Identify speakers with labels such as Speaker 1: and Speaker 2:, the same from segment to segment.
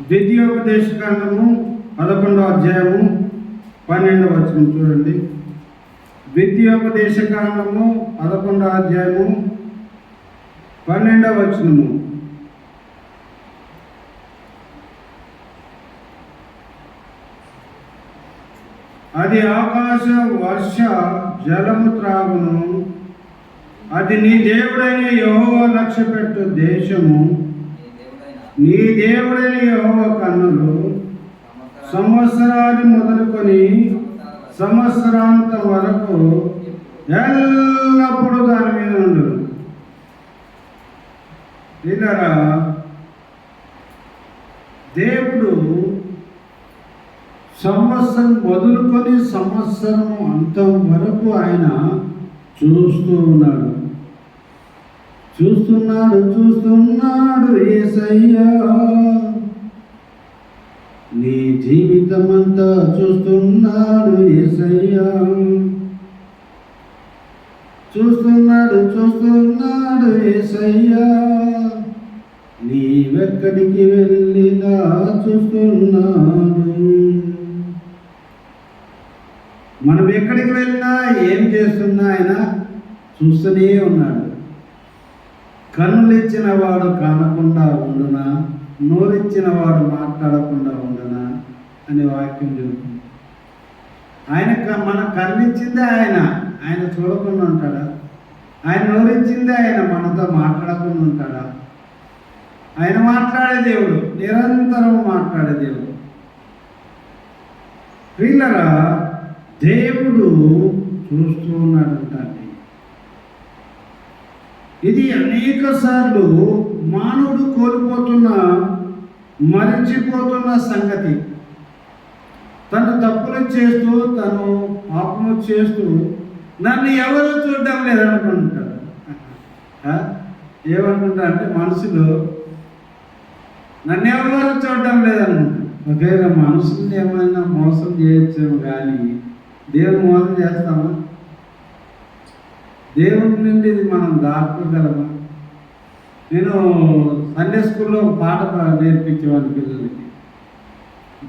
Speaker 1: ద్వితీయోపదేశకాండము 11వ అధ్యాయము 12వ వచనం చూడండి. ద్వితీయోపదేశకాండము 11వ అధ్యాయము 12వ వచనము. అది ఆకాశ వర్ష జలము త్రాగును, అది నీ దేవుడైన యెహోవా లక్ష్యపెట్టు దేశము. నీ దేవుడైన యెహోవా కన్నులు సంవత్సరాది మొదలుకొని సంవత్సరాంతం వరకు ఎల్లప్పుడూ దాని మీద ఉండు. ఇలా దేవుడు సంవత్సరం మొదలుకొని సంవత్సరం అంతం వరకు ఆయన చూస్తున్నాడు యేసయ్యా. నీ జీవితం అంతా చూస్తున్నాడు యేసయ్యా. చూస్తున్నాడు యేసయ్యా. నీవెక్కడికి వెళ్ళినా చూస్తున్నాడు. మనం ఎక్కడికి వెళ్ళినా ఏం చేస్తున్నా ఆయన చూస్తూనే ఉన్నాడు. కన్నులిచ్చిన వాడు కానకుండా ఉండునా, నోరిచ్చిన వాడు మాట్లాడకుండా ఉండునా అనే వాక్యం చెబుతుంది. మన కన్నిచ్చిందే ఆయన చూడకుండా ఉంటాడా? ఆయన నోరిచ్చిందే ఆయన మనతో మాట్లాడకుండా ఉంటాడా? ఆయన మాట్లాడే దేవుడు, నిరంతరం మాట్లాడే దేవుడు. ప్రియులారా, దేవుడు చూస్తూ ఉన్నాడు అంటాడు. ఇది అనేక సార్లు మానవుడు మరిచిపోతున్న సంగతి. తను తప్పులు చేస్తూ, తను పాపము చేస్తూ నన్ను ఎవరు చూడడం లేదనుకుంటాడు. ఏమనుకుంటా అంటే మనసులో నన్ను ఎవరు చూడడం లేదనుకుంటాడు. ఒకవేళ మనసుని ఏమైనా మోసం చేయొచ్చేమో, కానీ దేవుని మోసం చేస్తామా? దేవుడి నుండి ఇది మనం దాటుకోగలమా? నేను సండే స్కూల్లో ఒక పాట నేర్పించేవాడిని పిల్లలకి.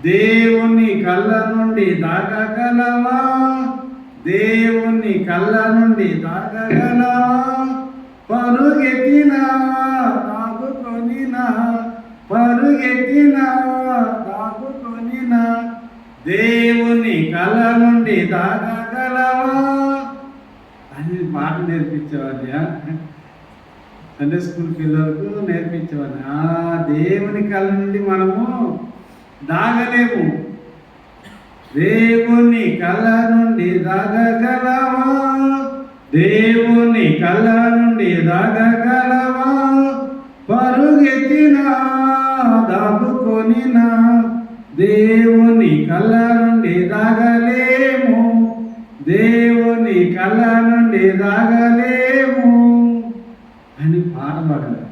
Speaker 1: దేవుని కళ్ళ నుండి దాగగలవా, దేవుని కళ్ళ నుండి దాగగలవా, పరుగెత్తినా దాగుకొనినా, దేవుని కళ్ళ నుండి దాగగలవా అని పాట నేర్పించేవాడిని. సండే స్కూల్ పిల్లలకు నేర్పించేవాడిని. ఆ దేవుని కళ్ళ నుండి మనము దాగలేము. దేవుని కళ్ళ నుండి దాగగలవా, దేవుని కళ్ళ నుండి దాగగలవా, పరుగెత్తినా దాగుకొనినా, దేవుని కళ్ళ నుండి దాగలేము, దేవుని కళ్ళ నుండి దాగలేము అని పాట పాడారు.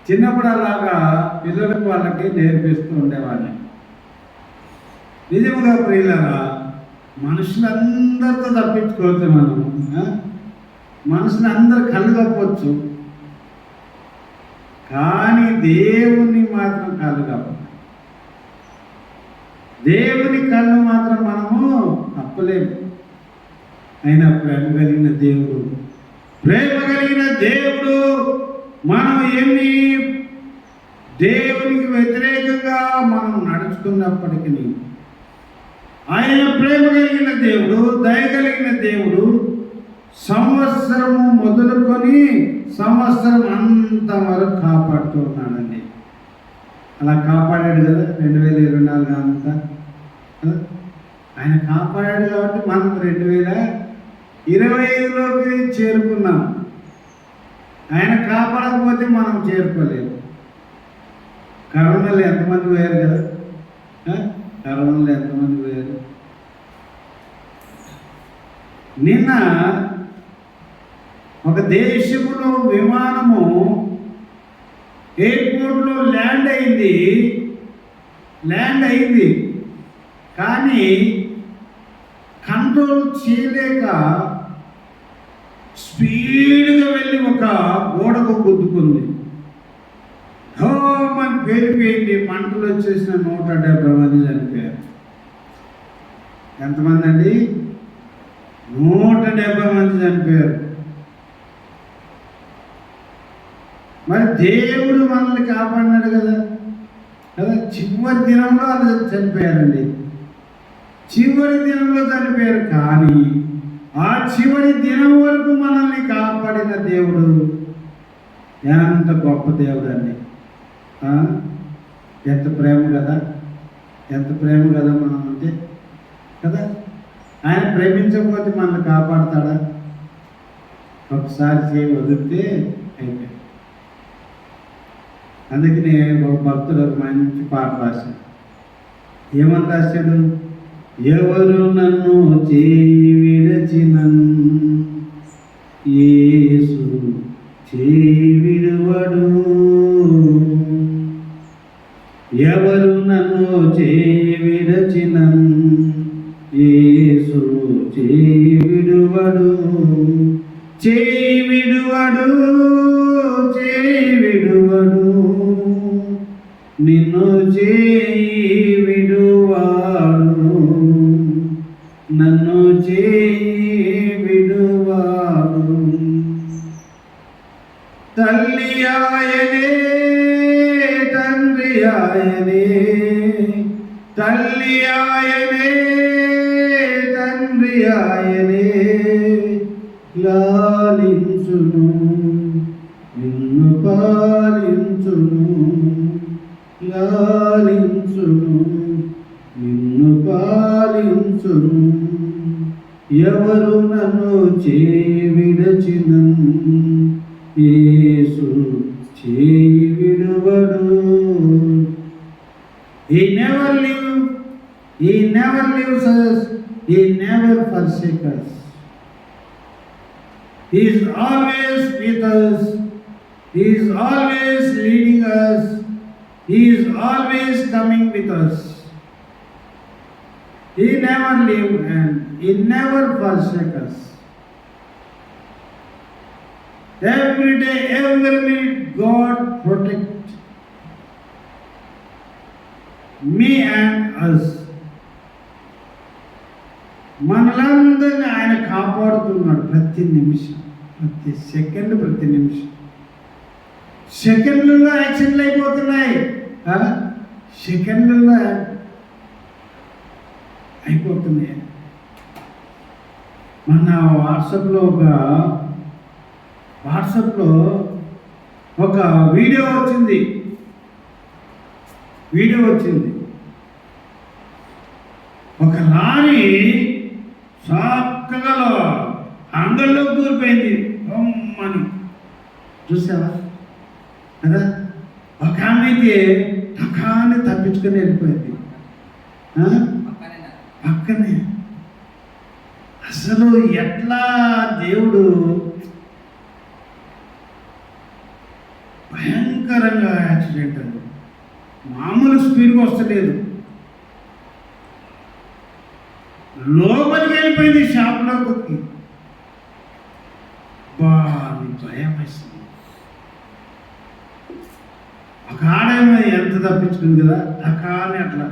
Speaker 1: చిన్నప్పుడు అలాగా పిల్లలకు వాళ్ళకి నేర్పిస్తూ ఉండేవాడిని. నిజముగా ప్రియులారా, మనుషులందరితో తప్పించుకోవచ్చు. మనుషులు అందరు కళ్ళు కప్పవచ్చు, కానీ దేవుని మాత్రం కళ్ళు కప్ప. దేవుని కళ్ళు మాత్రం మనము తప్పలేము. అయినా ప్రేమ కలిగిన దేవుడు మనం ఎన్ని దేవునికి వ్యతిరేకంగా మనం నడుచుకున్నప్పటికీ ఆయన ప్రేమ కలిగిన దేవుడు, దయ కలిగిన దేవుడు సంవత్సరము మొదలుకొని సంవత్సరం అంత వరకు కాపాడుతూ ఉన్నాడండి. అలా కాపాడాడు కదా 2024 అంతా. ఆయన కాపాడాడు కాబట్టి మనం 2025లోకి చేరుకున్నాం. ఆయన కాపాడకపోతే మనం చేరుకోలేము. కరోనాలో ఎంతమంది పోయారు కదా, కరోనాలో ఎంతమంది పోయారు. నిన్న ఒక దేశంలో విమానము ఎయిర్పోర్ట్లో ల్యాండ్ అయింది, కానీ కంట్రోల్ చేయలేక స్పీడ్గా వెళ్ళి ఒక గోడకు గుద్దుకుంది. హోమని పేలిపోయింది, మంటలు వచ్చేసిన 170 మంది చనిపోయారు. ఎంతమంది అండి? 170 మంది చనిపోయారు. మరి దేవుడు మనల్ని కాపాడినాడు కదా. చివరి దినంలో వాళ్ళు చనిపోయారండి. చివరి దినంలో చనిపోయారు. కానీ ఆ చివరి దినం వరకు మనల్ని కాపాడిన దేవుడు ఎంత గొప్ప దేవుడు అండి. ఎంత ప్రేమ కదా, ఎంత ప్రేమ కదా మనం అంటే కదా. ఆయన ప్రేమించకపోతే మనల్ని కాపాడతాడా? ఒకసారి చేయి వదిలితే అయిపోయింది. అందుకనే ఒక భక్తుడు ఒక మంచి పాట రాశాడు. ఏమని రాశాడు? ఎవరు నన్ను చేయి విడచినన్ యేసు చేయి విడువడు, ఎవరు నన్ను చేయి విడచినన్ యేసు చేయి విడువడు, చేయి విడువడు, చేయి విడువడు, నిన్ను చేయి విడువాడు, నన్ను చేయి విడువాడు. తల్లి ఆయనే, తండ్రి ఆయనే, తల్లి ఆయనే, తండ్రి ఆయనే, లాలించును నిన్ను పాలించును, లాలించును నిన్ను పాలించును, ఎవరు నన్ను చేయి విడచినన్ యేసు చేయి విడువడు. He never leaves us, He never forsakes us. He is always with us, He is always leading us, He is always coming with us. He never leaves and He never forsakes us. Every day, every minute, God protects me and us. మనలందరినీ ఆయన కాపాడుతున్నాడు. ప్రతి నిమిషం, ప్రతి second, ప్రతి నిమిషం. సెకండ్లలో యాక్సిడెంట్లు అయిపోతున్నాయి, సెకండ్లలో అయిపోతున్నాయి. మన వాట్సాప్లో ఒక వీడియో వచ్చింది. ఒక లారీ చక్కగా అంగల్లోకి దూరిపోయింది అని చూసావా కదా. ఒక ఆమె అయితే టకాన్ని తప్పించుకొని వెళ్ళిపోయింది పక్కనే. అసలు ఎట్లా దేవుడు భయంకరంగా యాక్సిడెంట్ అది మామూలు స్పీడ్గా వస్తలేదు, లోపలికి వెళ్ళిపోయింది షాప్లోకి. భయం వేస్తుంది. ఒక ఆడేమో ఎంత తప్పించుకుంది కదా, టకాని అట్లా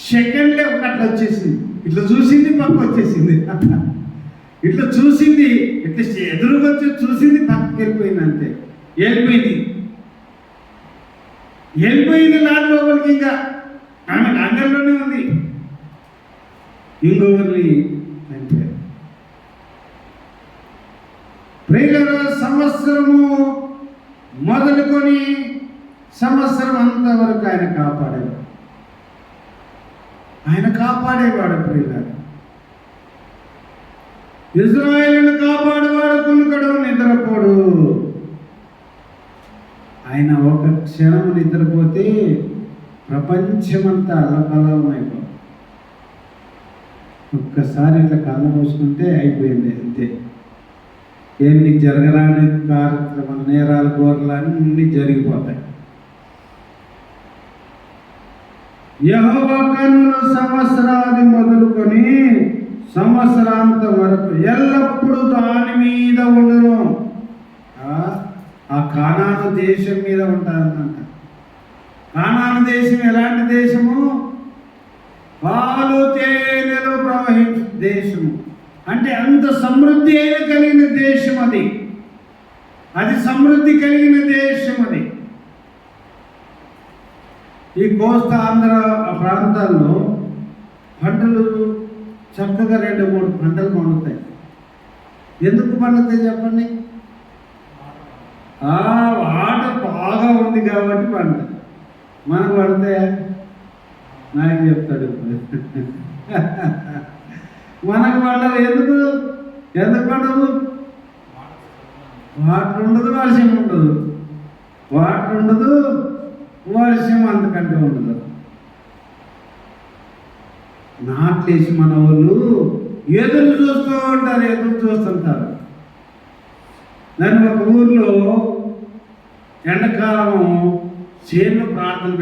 Speaker 1: సెకండ్లే ఒక అట్లా వచ్చేసింది. ఇట్లా చూసింది, పక్క వచ్చేసింది. ఇట్లా చూసింది, ఇట్లా ఎదురుగా వచ్చి చూసింది, పక్కకి వెళ్ళిపోయింది. అంతే, వెళ్ళిపోయింది లారీ లోపలికి. ఇంకా ఆమె అంగంలోనే ఉంది. ఇంకొకరిని చనిపోయారు. ప్రియులారా, సంవత్సరము మొదలుకొని సంవత్సరం అంతవరకు ఆయన కాపాడేవాడు. ప్రియులారా, ఇశ్రాయేలును కాపాడేవాడు, కునుకడు, నిద్రపోడు. ఆయన ఒక క్షణం నిద్రపోతే ప్రపంచమంతా అల్లకల్లోలం అయిపోతుంది. ఒక్కసారి ఇట్లా కళ్ళ పోసుకుంటే అయిపోయింది, అంతే. ఎన్ని జరగరాని కార్యక్రమాలు, నేరాలు, ఘోరాలు అన్నీ జరిగిపోతాయి. యెహోవా కన్నులు సంవత్సరాది మొదలుకొని సంవత్సరాంతం వరకు ఎల్లప్పుడూ దాని మీద ఉండును. ఆ కానాను దేశం మీద ఉంటారన్నమాట. కానాను దేశం ఎలాంటి దేశము? పాలు తేనెలు ప్రవహించు దేశము. అంటే అంత సమృద్ధి అయిన కలిగిన దేశం అది. అది సమృద్ధి కలిగిన దేశం అది. ఈ కోస్తా ఆంధ్ర ప్రాంతాల్లో పంటలు చక్కగా 2-3 పంటలు పండుతాయి. ఎందుకు పండుతాయి చెప్పండి? వాటర్ బాగా ఉంది కాబట్టి పండుతాయి. మనకు పడితే నాకు చెప్తాడు మనకు పండవు. ఎందుకు పండవు? వాటర్ ఉండదు, వర్షం ఉండదు. వాటర్ ఉండదు, వర్షం అంతకంటే ఉండదు. నాట్లేసి మన వాళ్ళు ఎదురు చూస్తుంటారు. దాన్ని ఒక ఊర్లో ఎండాకాలము చేనులో ప్రార్థన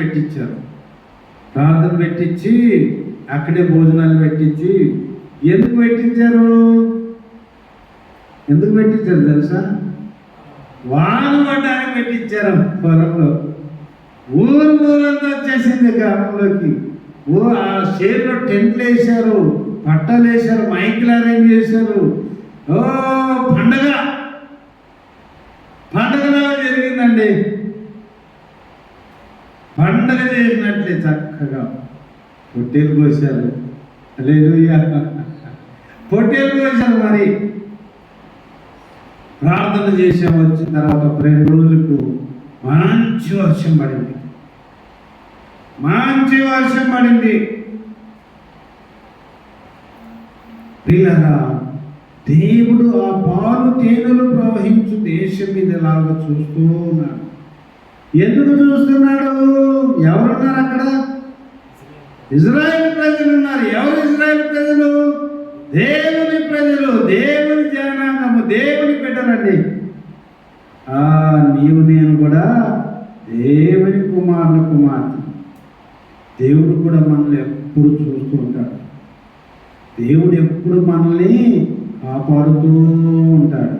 Speaker 1: పెట్టించి అక్కడే భోజనాలు పెట్టించి ఎందుకు పెట్టించారు తెలుసా? వాన పడ్డానికి పెట్టించారు. పొలంలో ఊరంతా వచ్చేసింది గ్రామంలోకి. ఆ చేనులో టెంట్లు వేశారు, పట్టాలు వేశారు, మైకులు అరేంజ్ చేశారు. పండగలాగా జరిగిందండి. పండగ చేసినట్లే చక్కగా పొట్టేలు కోసారు. హల్లెలూయా, పొట్టేలు కోసారు. మరి ప్రార్థన చేసాము. వచ్చిన తర్వాత 2 రోజులకు మంచి వర్షం పడింది. పిల్లరా, దేవుడు ఆ పాలు తేనెలు ప్రవహించు దేశం మీద లాగా చూస్తూ ఉన్నాడు. ఎందుకు చూస్తున్నాడు? ఎవరున్నారు అక్కడ? ఇజ్రాయేల్ ప్రజలు ఉన్నారు. ఎవరు ఇజ్రాయేల్ ప్రజలు? దేవుని ప్రజలు, దేవుని జనాంగము, దేవుని బిడ్డలండి. నీవు నేను కూడా దేవుని కుమార్తె. దేవుడు కూడా మనల్ని ఎప్పుడు చూస్తూ ఉంటాడు. దేవుడు ఎప్పుడు మనల్ని కాపాడుతూ ఉంటాడు.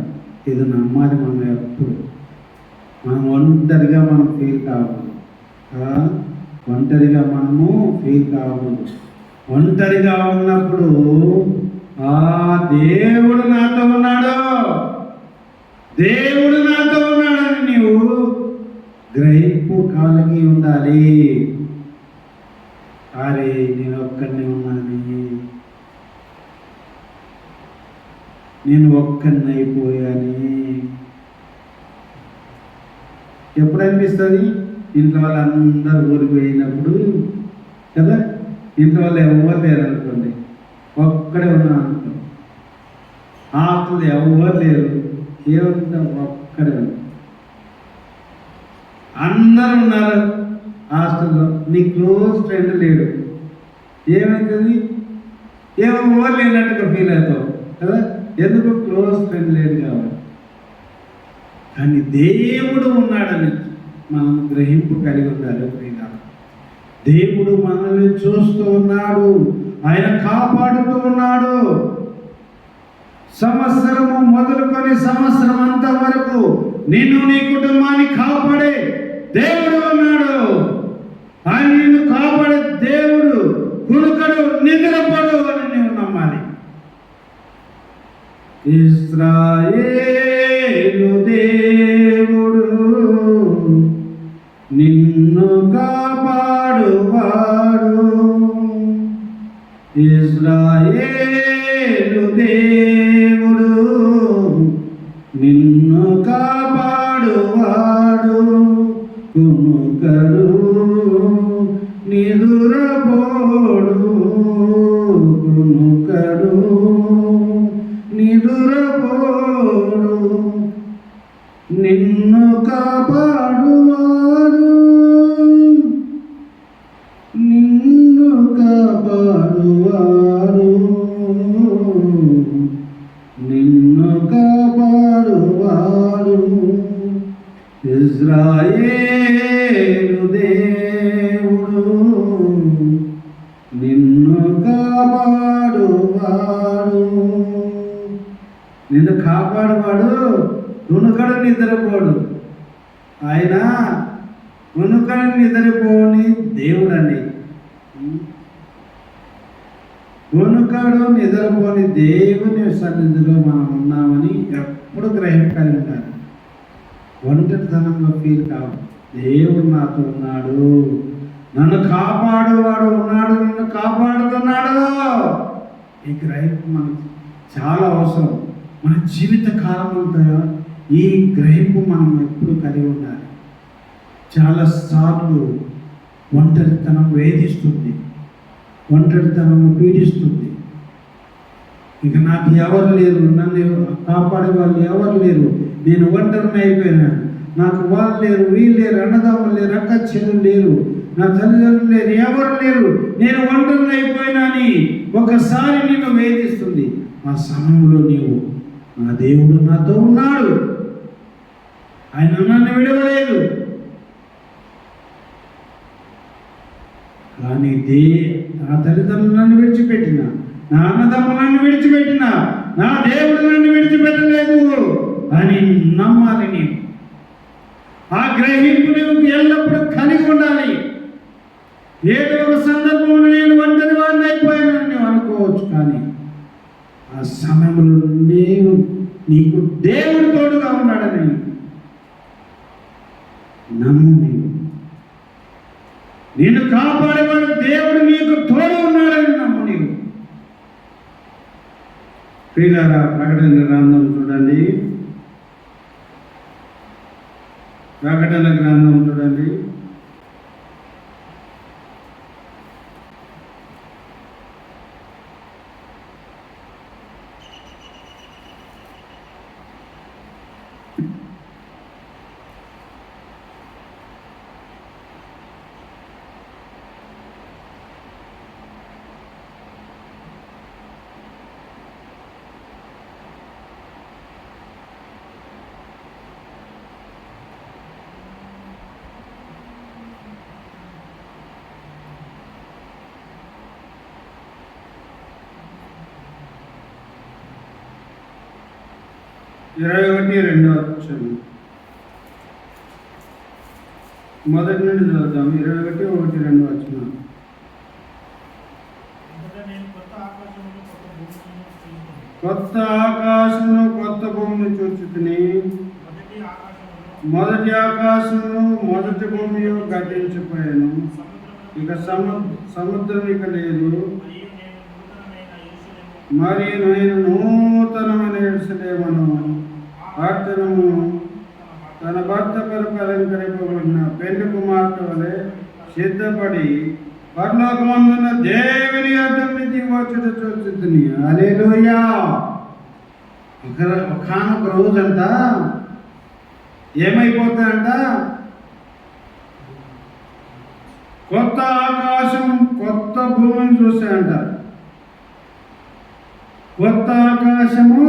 Speaker 1: ఇది నమ్మాలి. మనం ఎప్పుడు ఒంటరిగా మనం ఫీల్ కావద్దు. ఒంటరిగా ఉన్నప్పుడు దేవుడు నాతో ఉన్నాడని నీవు గ్రహింపు కలిగి ఉండాలి. అరే, నేను ఒక్కడినే అయిపోయాని ఎప్పుడు అనిపిస్తుంది? ఇంట్లో వాళ్ళందరూ ఊరికి పోయినప్పుడు కదా. ఇంట్లో వాళ్ళు ఎవరు లేరు అనుకోండి, ఒక్కడే ఉన్నా అనుకో. హాస్టల్ ఎవరు లేరు, ఏమంటే ఒక్కడే ఉన్నా. అందరూ ఉన్నారు హాస్టల్లో, నీ క్లోజ్ ఫ్రెండ్ లేడు. ఏమవుతుంది? ఎవరు లేనట్టుగా ఫీల్ అవుతావు కదా. ఎందుకు? క్లోజ్ ఫ్రెండ్ లేడు కాబట్టి. కానీ దేవుడు ఉన్నాడని మనం గ్రహింపు కలిగి ఉండాలి. దేవుడు మనల్ని చూస్తూ ఉన్నాడు, ఆయన కాపాడుతూ ఉన్నాడు. సంవత్సరము మొదలుకొని సంవత్సరం అంత వరకు నిన్ను నీ కుటుంబాన్ని కాపాడే దేవుడు ఉన్నాడు. ఆయన నిన్ను కాపాడే దేవుడు కునుకడు, నిద్రపడు అని నీవు నమ్మాలి. ఇశ్రాయేలు దేవుడు నిన్ను కాపాడువాడు. ఇశ్రాయేలు దేవుడు నిన్ను కాపాడువాడు. కునుకడు, నిదురపోడు. కునుకడు, నిదురపోడు. నిన్ను కాపాడువాడు. నిన్ను కాపాడువాడు. నిన్ను కాపాడువాడు. ఇశ్రాయేలు దేవుడు నిన్ను కాపాడువాడు. నిన్ను కాపాడువాడు. దునుకడు, నిద్రపోడు. ఆయన కొనుకని నిద్రపోని దేవుడండి. కొనుకడు నిద్రపోని దేవుని సన్నిధిలో మనం ఉన్నామని ఎప్పుడు గ్రహించాలి ఉంటారు. ఒంటరితనంలో ఫీల్ కావు. దేవుడు నాతో ఉన్నాడు, నన్ను కాపాడువాడు ఉన్నాడు, నన్ను కాపాడుతున్నాడు. ఈ గ్రహింపు మనకు చాలా అవసరం. మన జీవిత కాలం అంతా ఈ గ్రహింపు మనం ఎప్పుడు కలిగి ఉండాలి. చాలాసార్లు ఒంటరితనం వేధిస్తుంది, ఒంటరితనం పీడిస్తుంది. ఇక నాకు ఎవరు లేరు, నన్ను కాపాడే వాళ్ళు ఎవరు లేరు, నేను ఒంటరిని అయిపోయినాను, నాకు వాళ్ళు లేరు, వీళ్ళు లేరు, అన్నదమ్ములు లేరు, అక్క చెల్లెలు లేరు, నా తల్లిదండ్రులు లేరు, ఎవరు లేరు, నేను ఒంటరిని అయిపోయినాని ఒకసారి నిన్ను వేధిస్తుంది. ఆ సమయంలో నీవు నా దేవుడు నాతో ఉన్నాడు, ఆయన నన్ను విడవలేదు. కానీ నా తల్లిదండ్రులు నన్ను విడిచిపెట్టిన, నా అన్నదమ్ములు నన్ను విడిచిపెట్టిన, నా దేవుడు నన్ను విడిచిపెట్టలేదు అని నమ్మాలి. నీవు ఆ గ్రహింపు నువ్వు ఎల్లప్పుడూ కలిగి ఉండాలి. ఏదో ఒక సందర్భంలో నేను ఒంటరి వాడిని అయిపోయానని నువ్వు అనుకోవచ్చు, కానీ ఆ సమయంలో నీకు దేవుడు తోడుగా ఉన్నాడని నమ్ము. నేను కాపాడేవాడు దేవుడు నీకు తోడు ఉన్నాడని నమ్ము. నీవు ప్రియులారా, ప్రకటన గ్రంథం చూడండి, ప్రకటన గ్రంథం చూడండి. ఇరవై 21 మొదటి నుండి చదువుతాం. 21:1 కొత్త ఆకాశమును కొత్త భూమిని చూచుకుని, మొదటి ఆకాశమును మొదటి భూమి గతించిపోయాను, ఇక సముద్రం ఇక లేదు, మరి నేను నూతనమైన యెరూషలేమును పట్టణము తన భర్త కొరకు అలంకరింపబడిన పెళ్లి కుమార్తె వలె సిద్ధపడి పరలోకమందున్న దేవుని యొద్ద నుంచి వచ్చుట చూచుతుని. హల్లెలూయా. ఒకానొక రోజంట ఏమైపోతాయంట, కొత్త ఆకాశం కొత్త భూమిని చూశాయంట. కొత్త ఆకాశము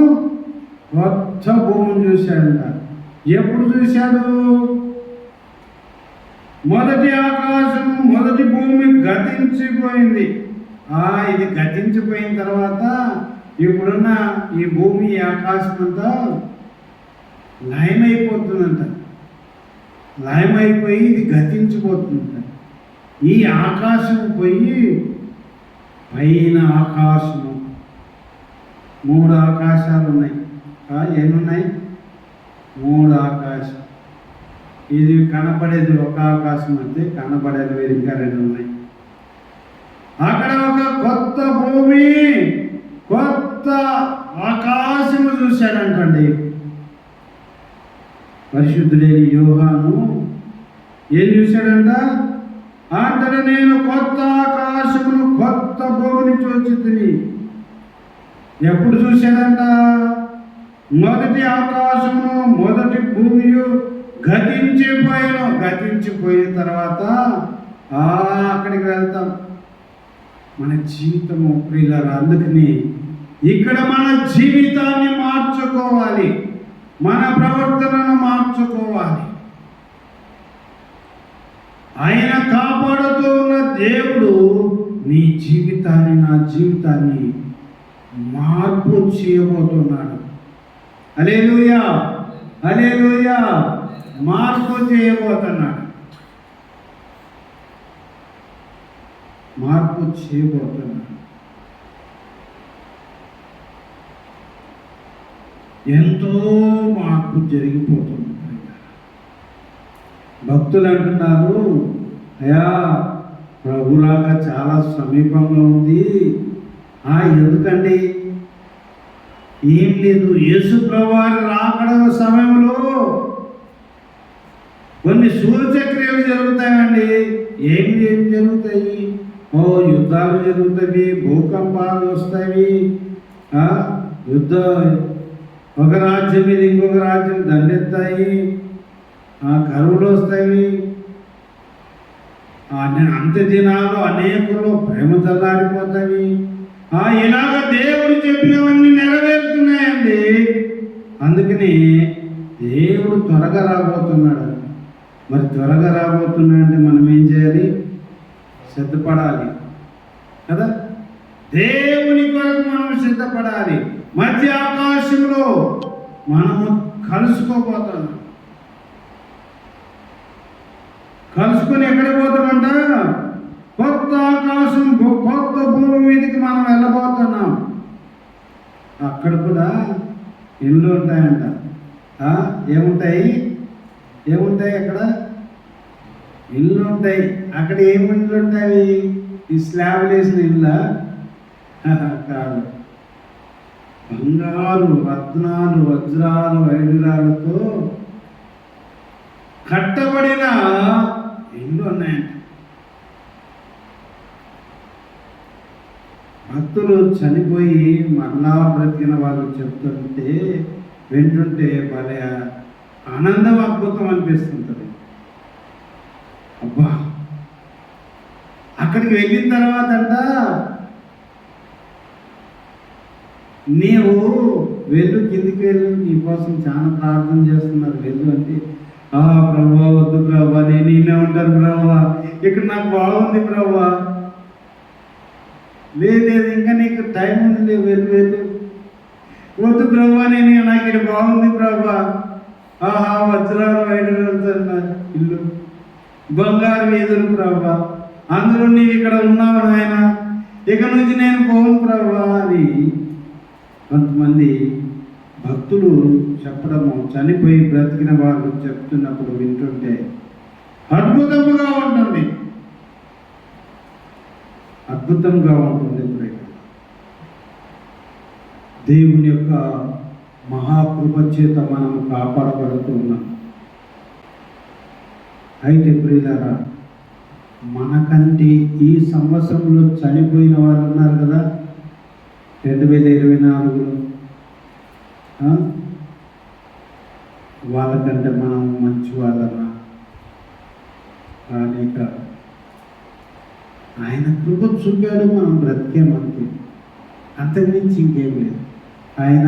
Speaker 1: కొత్త భూమిని చూశాడంట. ఎప్పుడు చూశాడు? మొదటి ఆకాశం మొదటి భూమి గతించిపోయింది. ఇది గతించిపోయిన తర్వాత ఇప్పుడున్న ఈ భూమి ఆకాశం అంతా లయమైపోతుందంట. లయమైపోయి ఇది గతించిపోతుందంట. ఈ ఆకాశం పోయి పైన ఆకాశము, 3 ఆకాశాలు ఉన్నాయి. ఎన్ని ఉన్నాయి? 3 ఆకాశం. ఇది కనపడేది ఒక ఆకాశం అయితే కనపడేది ఇంకా 2 ఉన్నాయి. అక్కడ ఒక కొత్త భూమి కొత్త ఆకాశము చూశాడంటండి. పరిశుద్ధుడైన యోహాను ఏం చూశాడంట? అంతటా నేను కొత్త ఆకాశమును కొత్త భూమిని చూచితిని. ఎప్పుడు చూశాడంట? మొదటి ఆకాశము మొదటి భూమి గతించిపోయిన తర్వాత అక్కడికి వెళ్తాం. మన జీవితము ప్రియులారా, అందుకని ఇక్కడ మన జీవితాన్ని మార్చుకోవాలి, మన ప్రవర్తనను మార్చుకోవాలి. ఆయన కాపాడుతూ ఉన్న దేవుడు నీ జీవితాన్ని, నా జీవితాన్ని మార్పు చేయబోతున్నాడు. హల్లెలూయా, హల్లెలూయా. మార్పు చేయబోతున్నాడు. మార్పు చేయబోతున్నాడు. ఎంతో మార్పు జరిగిపోతుంది. భక్తులు అంటున్నారు, అయ్యా ప్రభులాగా చాలా సమీపంలో ఉంది. ఎందుకండి? ఏం లేదు, యేసు ప్రభువారి రాకడ సమయంలో కొన్ని సూర్యచక్రాలు జరుగుతాయండి. ఏం జరుగుతాయి? యుద్ధాలు జరుగుతాయి, భూకంపాలు వస్తాయి, ఒక రాజ్యం మీద ఇంకొక రాజ్యం దండెత్తాయి, కరువులు వస్తాయి, అంత్య దినాలు అనేకులు ప్రేమ చల్లారిపోతాయి. ఇలాగ దేవుడు చెప్పినవన్నీ నెరవేరుతున్నాయండి. అందుకని దేవుడు త్వరగా రాబోతున్నాడు. మరి త్వరగా రాబోతున్నాడంటే మనం ఏం చేయాలి? సిద్ధపడాలి కదా. దేవుని కొరకు మనం సిద్ధపడాలి. మధ్య ఆకాశంలో మనము కలుసుకోబోతున్నాం. కలుసుకొని ఎక్కడ పోతామంట? కొత్త ఆకాశం, కొత్త భూమి మీదకి మనం వెళ్ళబోతున్నాం. అక్కడ కూడా ఇళ్ళు ఉంటాయంట. ఏముంటాయి అక్కడ? ఇళ్ళు ఉంటాయి. అక్కడ ఏమి ఇళ్ళు ఉంటాయి? ఈ స్లాబ్ వేసిన ఇల్లా? కాదు. బంగారు, రత్నాలు, వజ్రాలు, వైడూరాలతో కట్టబడిన ఇల్లు ఉన్నాయంట. భక్తులు చనిపోయి మరలా బ్రతికిన వాళ్ళు చెప్తుంటే వింటుంటే భలే ఆనందం, అద్భుతం అనిపిస్తుంటుంది. అబ్బా, అక్కడికి వెళ్ళిన తర్వాత అంట, నీవు వెళ్ళు, కిందికి వెళ్ళు, నీకోసం చాలా ప్రార్థన చేస్తున్నారు, వెళ్ళు అంటే, ప్రభా వద్దు ప్రభా, నేను ఈయనే ఉంటాను ప్రభా, ఇక్కడ నాకు బాగుంది ప్రభా. లేదు ఇంకా నీకు టైం ఉంది, వెళ్ళు. వద్దు ప్రభా, నాకు ఇక్కడ బాగుంది ప్రభా. వజ్రాలు వైడూరాలతో ఇల్లు, బంగారు వీధులు ప్రభా, అందులో నీవు ఇక్కడ ఉన్నావు నాయన, ఇక నుంచి నేను పోను ప్రభా అని కొంతమంది భక్తులు చెప్పడము, చనిపోయి బ్రతికిన వాళ్ళు చెప్తున్నప్పుడు వింటుంటే అద్భుతంగా ఉంటుంది. దేవుని యొక్క మహాకృప చేత మనము కాపాడబడుతూ ఉన్నాం. అయితే ప్రియులారా, మనకంటే ఈ సంవత్సరంలో చనిపోయిన వాళ్ళు ఉన్నారు కదా, 2024లో, వాళ్ళకంటే మనం మంచి వాళ్ళనా? కానీ ఆయన కృప చూపాడు, మనం బ్రతికేమంతే, అంతకుమించి ఇంకేం లేదు. ఆయన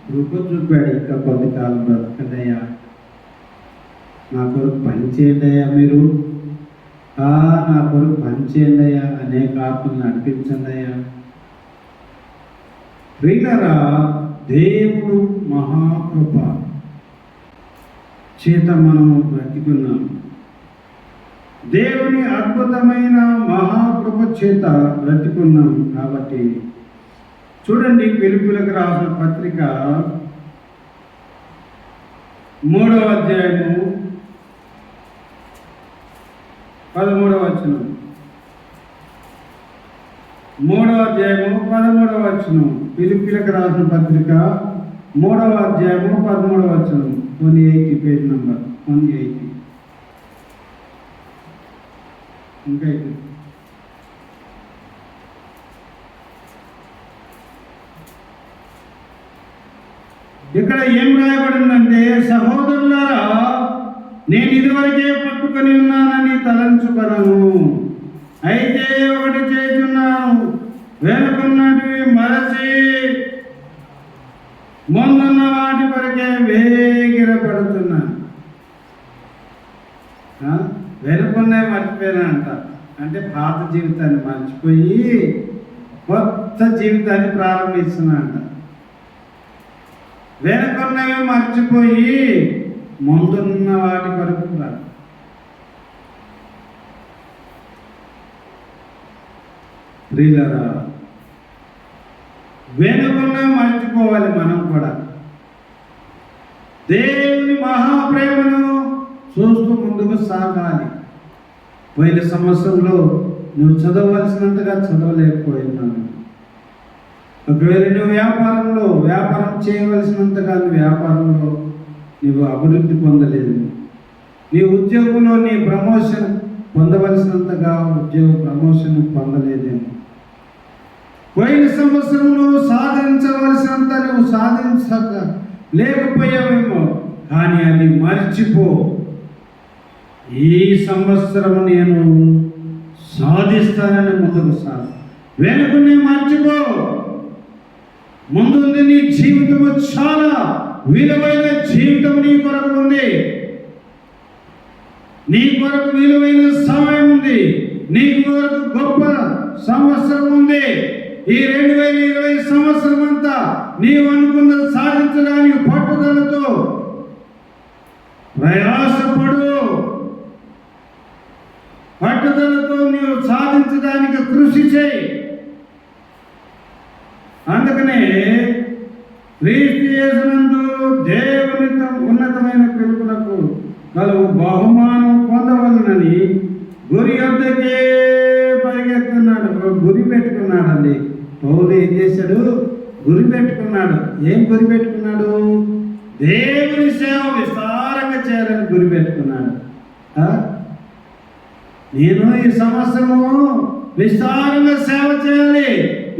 Speaker 1: కృప చూపాడు. ఇంకా కొంతకాలం బ్రతకండియా, నా కొరకు పని చేయండి అయ్యా, మీరు నా కొరకు పని చేయండి అయ్యా, అనేక ఆత్మలను నడిపించండి అయ్యా. ప్రియులారా, దేవుడు మహాకృప చేత మనము బ్రతికున్నాం. దేవుని అద్భుతమైన మహాకృప చేత బ్రతికున్నాం. కాబట్టి చూడండి, ఫిలిప్పీయులకు రాసిన పత్రిక 3వ అధ్యాయము 13వ వచనం. 3వ అధ్యాయము 13వ వచనం. ఫిలిప్పీయులకు రాసిన పత్రిక 3వ అధ్యాయము 13వ వచనం. 180 పేజ్ నంబర్ 180. ఇంకా ఇక్కడ ఏం రాయబడిందంటే, సహోదరులారా, నేను ఇదివరకే పట్టుకొని ఉన్నానని తలంచుకొనను, అయితే ఒకటి చేస్తున్నాను, వెనుకున్నటివి మరచి ముందున్న వాటి కొరకే వేగిరపడుతున్నా. వెనుకున్నవి మర్చిపోయినా అంటే పాత జీవితాన్ని మర్చిపోయి కొత్త జీవితాన్ని ప్రారంభిస్తున్నా అంట. వెనుకున్నవి మర్చిపోయి ముందున్న వాటి కొరకు ప్రియులరా, వెనుకనే మర్చిపోవాలి. మనం కూడా దేవుని మహాప్రేమను చూస్తూ ముందుకు సాగాలి. పోయిన సంవత్సరంలో నువ్వు చదవలసినంతగా చదవలేకపోయినాను. ఒకవేళ నువ్వు వ్యాపారం చేయవలసినంతగా వ్యాపారంలో నీవు అభివృద్ధి పొందలేదు. నీ ఉద్యోగంలో నీ ప్రమోషన్ పొందవలసినంతగా ప్రమోషన్ పొందలేదేమో. పోయిన సంవత్సరం నువ్వు సాధించవలసినంత నువ్వు సాధించక లేకపోయావేమో. కానీ అది మర్చిపో. ఈ సంవత్సరం నేను సాధిస్తానని ముందుకు సాగు. వెనుకనే మర్చిపో. ముందుంది నీ జీవితము, చాలా విలువైన జీవితం నీ కొరకు ఉంది. నీ కొరకు విలువైన సమయం ఉంది. నీ కొరకు గొప్ప సంవత్సరం ఉంది. ఈ 2020 సంవత్సరం అంతా నీవు అనుకున్నది సాధించడానికి పట్టుదలతో ప్రయాసపడు. పట్టుదలతో నీవు సాధించడానికి కృషి చేయి. అందుకనే క్రీస్తు యేసునందు దేవుని ఉన్నతమైన పిలుపునకు కలుగు బహుమానం పొందవలనని గురి వద్దకే పరిగెత్తున్నాడు. గురి పెట్టుకున్నాడండి. పౌలు ఏం చేశాడు? గురి పెట్టుకున్నాడు. ఏం గురి పెట్టుకున్నాడు? దేవుని సేవ విస్తారంగా చేయాలని గురి పెట్టుకున్నాడు. నేను ఈ సంవత్సరము విస్తారంగా సేవ చేయాలి,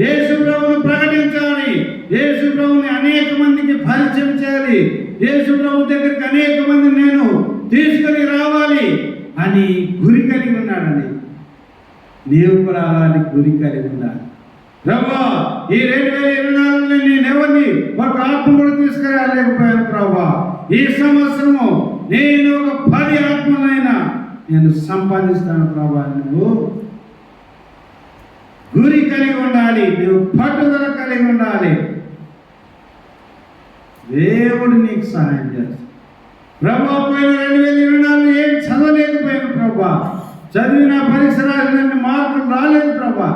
Speaker 1: యేసు ప్రభువును ప్రకటించాలి, యేసు ప్రభువుని అనేక మందికి పరిచయం చేయాలి, యేసు ప్రభు దగ్గరికి అనేక మంది నేను తీసుకొని రావాలి అని గురి కలిగి ఉన్నాడండి. నీవు కూడా అలాంటి గురి కలిగి ఉండాలి. ప్రభా, ఈ 2024 నేనెవరిని ఒక ఆత్మ కూడా తీసుకురాలేకపోయాను ప్రభా. ఈ సంవత్సరము నేను ఒక 10 ఆత్మలైనా నేను సంపాదిస్తాను ప్రభా. నువ్వు గురి కలిగి ఉండాలి. నువ్వు పట్టుదల కలిగి ఉండాలి. దేవుడు నీకు సహాయం చేస్తాడు. ప్రభా, పోయిన 2024 ఏం చదవలేకపోయాను ప్రభా. చదివిన పరీక్ష రాసిన మార్కులు రాలేదు ప్రభా.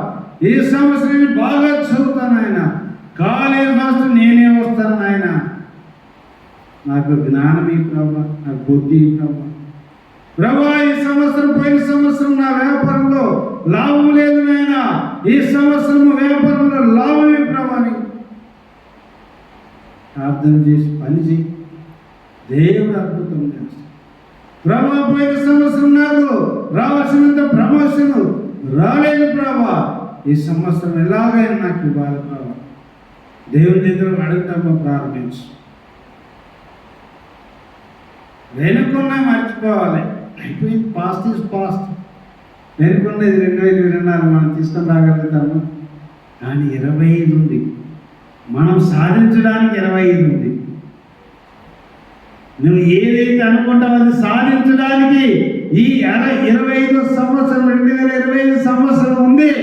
Speaker 1: ఈ సంవత్సరం బాగా చదువుతాను ఆయన. కాలేజ్ ఫస్ట్ నేనే వస్తాను ఆయన. నాకు జ్ఞానమే ప్రభా, నాకు బుద్ధి ప్రభా. ప్రభా, ఈ సంవత్సరం పోయిన సంవత్సరం నా వ్యాపారంలో లాభం లేదు నాయన. ఈ సంవత్సరం వ్యాపారంలో లాభమే ప్రభాని ప్రార్థన చేసి పని చేయి. దేవుడు అద్భుతం చేస్తాడు. ప్రభా, పోయిన సంవత్సరం నాకు రావాల్సినంత ప్రమోషన్ రాలేదు ప్రభా. ఈ సంవత్సరం ఎలాగైనా నాకు ఇవ్వాలి ప్రభా. దేవుని దగ్గర అడుగుతామో ప్రారంభించు. వెనుకున్నా మర్చిపోవాలి. అయిపోయింది, పాస్ట్ ఈజ్ పాస్ట్. వెనుకున్నది 2024 మనం తీసుకొని రాగలుగుతాము. కానీ 25 ఉంది. మనం సాధించడానికి 25 ఉంది. నువ్వు ఏదైతే అనుకుంటావో అది సాధించడానికి ఈ 25 సంవత్సరం 2025 సంవత్సరం ఉంది.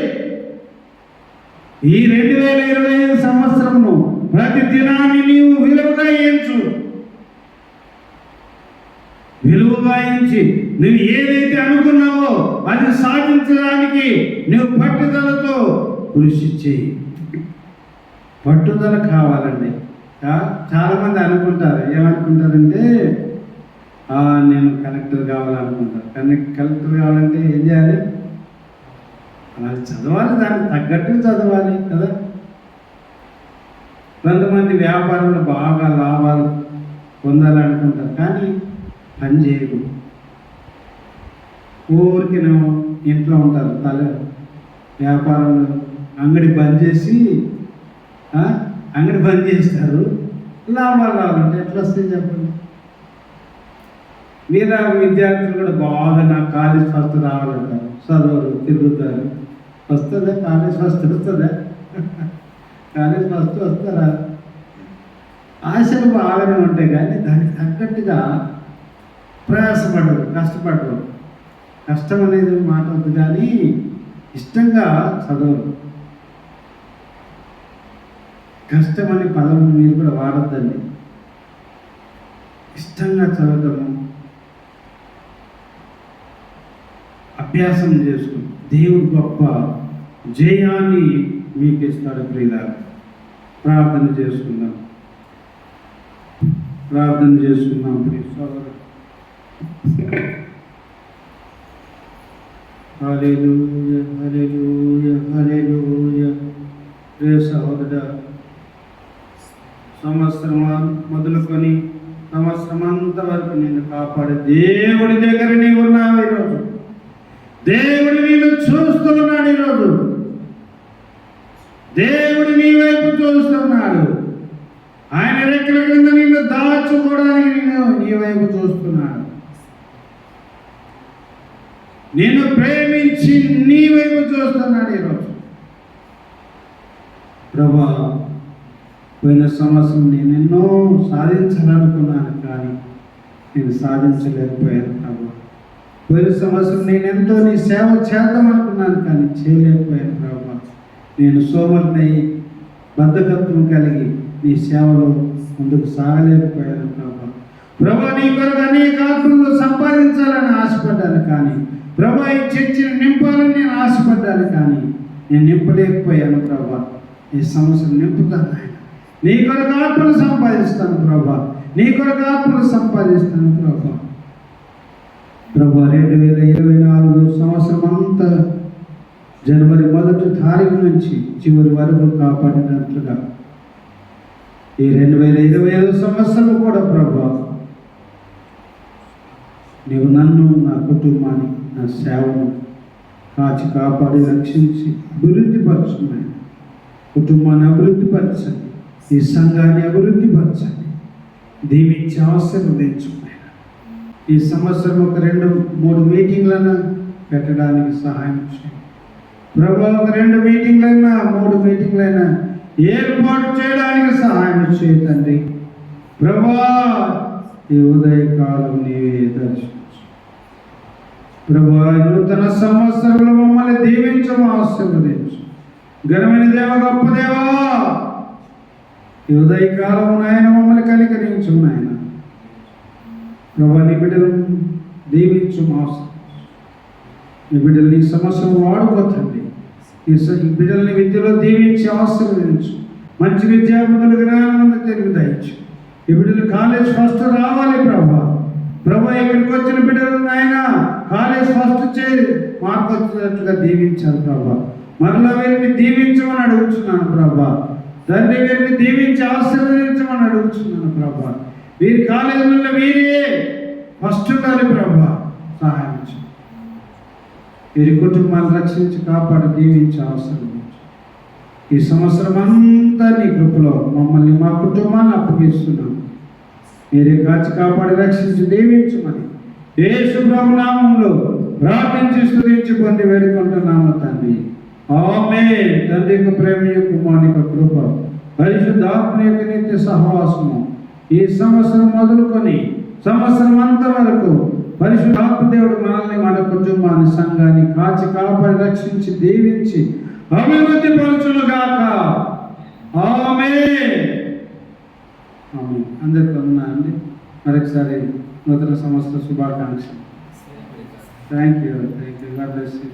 Speaker 1: ఈ 2025 సంవత్సరంను ప్రతి దినాన్ని నీవు విలువగా ఎంచు. విలువగా ఎంచి నువ్వు ఏదైతే అనుకున్నావో అది సాధించడానికి నువ్వు పట్టుదలతో కృషి చేయి. పట్టుదల కావాలండి. చాలామంది అనుకుంటారు, ఏమనుకుంటారంటే నేను కలెక్టర్ కావాలనుకుంటారు. కానీ కలెక్టర్ కావాలంటే ఏం చేయాలి? అలా చదవాలి, దానికి తగ్గట్టు చదవాలి కదా. కొంతమంది వ్యాపారంలో బాగా లాభాలు పొందాలనుకుంటారు, కానీ పని చేయరు. ఊరికేనేమో ఇంట్లో ఉంటారు. వ్యాపారంలో అంగడి బంద్ చేసి అంగడి బంద్ చేస్తారు. లాభాలు రావాలంటే ఎట్లా వస్తాయి చెప్పండి? మీరు విద్యార్థులు కూడా బాగా నాకు కాలేజ్ ఫస్ట్ రావాలంటారు. చదవరు, తిరుగుతారు. వస్తుందా కాలేజ్ ఫస్ట్? వస్తుందా? కాలేజ్ ఫస్ట్ వస్తారా? ఆశలు బాగానే ఉంటాయి, కానీ దానికి తగ్గట్టుగా ప్రయాసపడరు, కష్టపడరు. కష్టం అనేది మాట వద్దు, కానీ ఇష్టంగా చదవరు. కష్టం అనే పదం మీరు కూడా వాడద్దండి. ఇష్టంగా చదవటము, అభ్యాసం చేసుకుని దేవుడు గొప్ప జయాన్ని మీకు ఇస్తాడు ప్రియులారా. ప్రార్థన చేసుకుందాం ప్రియ సోదరుడు. హల్లెలూయా హల్లెలూయా హల్లెలూయా. ప్రియ సహోదరుడా, సంవత్సరం మొదలుకొని సంవత్సరం అంతా వరకు నిన్ను కాపాడే దేవుడి దగ్గర నీవు ఉన్నావు. ఈరోజు దేవుడు నిన్ను చూస్తున్నాడు. ఈరోజు దేవుడు నీ వైపు చూస్తున్నాడు. ఆయన రెక్కల కింద నిన్ను దాచుకోవడానికి నీ వైపు చూస్తున్నాడు. నిన్ను ప్రేమించి నీ వైపు చూస్తున్నాడు. ఈరోజు ప్రభా, పోయిన సంవత్సరం నేను ఎన్నో సాధించాలనుకున్నాను, కానీ నేను సాధించలేకపోయాను ప్రభా. పోయిన సంవత్సరం నేను ఎంతో నీ సేవ చేద్దాం అనుకున్నాను, కానీ చేయలేకపోయాను ప్రభా. నేను సోమరినై బద్ధకత్వం కలిగి నీ సేవలో ముందుకు సాగలేకపోయాను ప్రభా. ప్రభా, నీ కొరకు అనేక ఆత్మలు సంపాదించాలని ఆశపడ్డాను, కానీ ప్రభా ఈ చర్చిని నింపాలని నేను ఆశపడ్డాను, కానీ నేను నింపలేకపోయాను ప్రభా. ఈ సంవత్సరం నింపుతాను ఆయన. నీ కొరకు ఆత్మలు సంపాదిస్తాను ప్రభా. నీ కొరకు ఆత్మలు సంపాదిస్తాను ప్రభా. ప్రభా, 2024 సంవత్సరం అంతా జనవరి 1వ తారీఖు నుంచి చివరి వరకు కాపాడినట్లుగా ఈ 2025 సంవత్సరం కూడా ప్రభా, నీవు నన్ను, నా కుటుంబాన్ని, నా సేవను కాచి కాపాడి రక్షించి అభివృద్ధి పరుచున్నాయి. కుటుంబాన్ని అభివృద్ధి పరచండి, ఈ సంఘాన్ని అభివృద్ధి పరచండి, దీవించి ఆశీర్వదించున్నాయి. ఈ సంవత్సరం ఒక 2-3 మీటింగ్లను పెట్టడానికి సహాయం చేయండి ప్రభా. ఒక 2 మీటింగ్లైనా 3 మీటింగ్లైనా ఏర్పాటు చేయడానికి సహాయం చేయతండి ప్రభా. ఈ ఉదయకాలం నీవే దర్శించు ప్రభా. నూతన సంవత్సరంలో మమ్మల్ని దీవించము, ఆశీర్వదించు. ఘనమైన దేవ, గొప్ప దేవా, ఈ ఉదయకాలం నాయన మమ్మల్ని కనికరించు నాయన ప్రభా. నీ బిడ్డలను దీవించు, నీ బిడ్డలు నీ సంవత్సరం వాడుకోతండి. ఈ బిడ్డల్ని విద్యలో దీవించి ఆశీర్వదించు. మంచి విద్యార్థులు జ్ఞానం తెలివి దయచు. ఈ బిడ్డలు కాలేజ్ ఫస్ట్ రావాలి ప్రభా. ప్రభా, ఇక్కడికి వచ్చిన బిడ్డలు నాయన కాలేజ్ ఫస్ట్ చేరి మార్పు వచ్చినట్లుగా దీవించాలి ప్రభా. మరలా వీరిని దీవించమని అడుగుతున్నాను ప్రభా. తండ్రి, వీరిని దీవించి ఆశీర్వదించమని అడుగుతున్నాను ప్రభా. వీరి కాలేజీలలో వీరే ఫస్ట్ ఉండాలి ప్రభా. సహాయం చేయండి. వీరి కుటుంబాన్ని రక్షించి కాపాడి దీవించి ఆశీర్వదించు. ఈ సంవత్సరం అంతా నీ కృపలో మమ్మల్ని, మా కుటుంబాన్ని అప్పగిస్తున్నాం. మీరే కాచి కాపాడి రక్షించి దీవించమని యేసు ప్రభు నామములో ప్రార్థించి స్తుతించి పొంది వేడుకుంటున్నాము తండ్రి. ఆమేన్. తండ్రి యొక్క ప్రేమ, కుమారుని యొక్క కృప, పరిశుద్ధాత్మ యొక్క నిత్య సహవాసము ఈ సంవత్సరం మొదలుకొని సంవత్సరం అంత వరకు పరిశుద్ధాత్మ దేవుడు మనల్ని, మన కుటుంబాన్ని, సంఘాన్ని కాచి కాపాడి రక్షించి దీవించి అభివృద్ధి పరచునుగాక. ఆమేన్. ఆమేన్. అందరికీ వందనాలండి. మరొకసారి నూతన సంవత్సర శుభాకాంక్షలు. Thank you. God bless you.